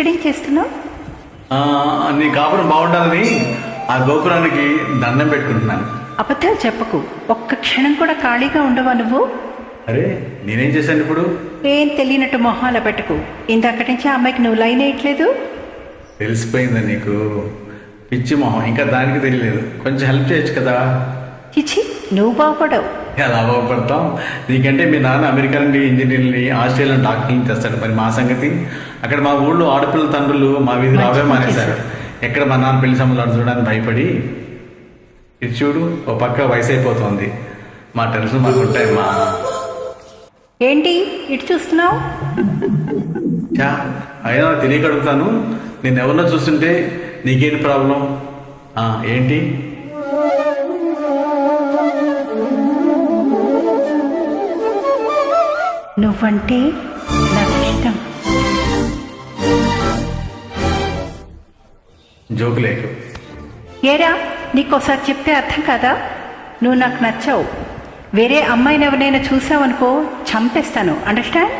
ఇక్కడేం చేస్తున్నావు? నీ కాపురం బాగుండాలని ఆ గోపురానికి దండం పెట్టుకుంటున్నాను. అబద్ధాలు చెప్పకు. ఒక్క క్షణం కూడా ఖాళీగా ఉండవా నువ్వు? అరే నేనేం చేశాను ఇప్పుడు? ఏం తెలియనట్టు మొహాల పెట్టకు. ఇందాకటి నుంచి ఆ అమ్మాయికి నువ్వు లైన్ వేయట్లేదు. తెలిసిపోయిందా నీకు? పిచ్చి మొహం, ఇంకా దానికి తెలియలేదు. కొంచెం హెల్ప్ చేయొచ్చు కదా. చిచి, నువ్వు బాగుపడవు. ఎలా బాగుపడతాం? నీకంటే మీ నాన్న అమెరికా నుండి ఇంజనీర్ని, ఆస్ట్రేలియా డాక్టర్ని తెస్తాడు. మరి మా సంగతి? అక్కడ మా ఊళ్ళో ఆడపిల్లల తండ్రులు మా వీధి రావే మానేశారు. ఎక్కడ మా నాన్న పెళ్లి సంబంధాలు చూడడానికి భయపడి. ఇది చూడు, ఓ పక్క వయసు అయిపోతుంది. మా టెన్షన్ మాకు ఉంటాయి. మా ఏంటి ఇటు చూస్తున్నావు? చా అయినా తెలియక అడుగుతాను. నేను ఎవరినో చూస్తుంటే నీకేంటి ప్రాబ్లం? ఏంటి? నువ్వంటే నాకు ఇష్టం. జోకు లేకు. ఏరా, నీకోసారి చెప్తే అర్థం కాదా? నువ్వు నాకు నచ్చావు. వేరే అమ్మాయిని ఎవరైనా చూసావనుకో చంపేస్తాను. అండర్స్టాండ్?